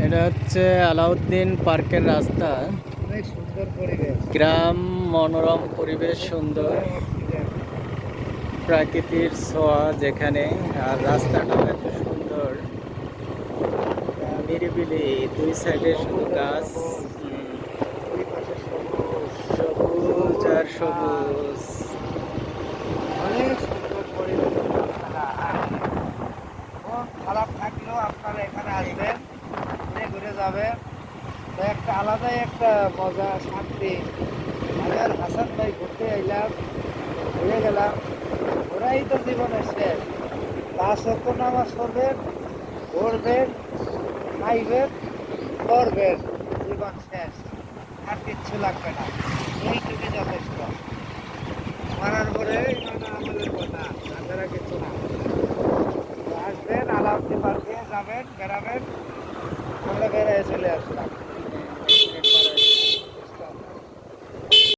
এটা হচ্ছে আলাউদ্দিন পার্কের রাস্তা। অনেক সুন্দর পরিবেশ, গ্রাম, মনোরম পরিবেশ, সুন্দর প্রাকৃতির ছোঁয়া যেখানে, আর রাস্তাটাও এত সুন্দর, নিরিবিলি, দুই সাইডে শুধু গাছ, ওই পাশে সবুজ, সবুজ আর সবুজ। অনেক সুন্দর পরিবেশ। মন খারাপ থাকলেও আপনারা এখানে আসবেন, ঘুরে ঘুরে যাবেন, তো একটা আলাদাই একটা মজা, শান্তি। আমি আর হাসান ভাই ঘুরতে এলাম, ঘুরে গেলাম, ঘোরাই তো জীবনের শেষ। পাঁচ ওয়াক্ত নামাজ পড়বেন, ঘুরবেন, খাইবেন, করবেন, জীবন শেষ, আর কিচ্ছু লাগবে না, এইটুকু যথেষ্ট। মরার পরে আমাদের কথা, তাছাড়া কিছু না। তো আসবেন, আলাউদ্দিন পার্কে যাবেন, বেড়াবেন, আমরা বেড়ায় চলে আসলাম।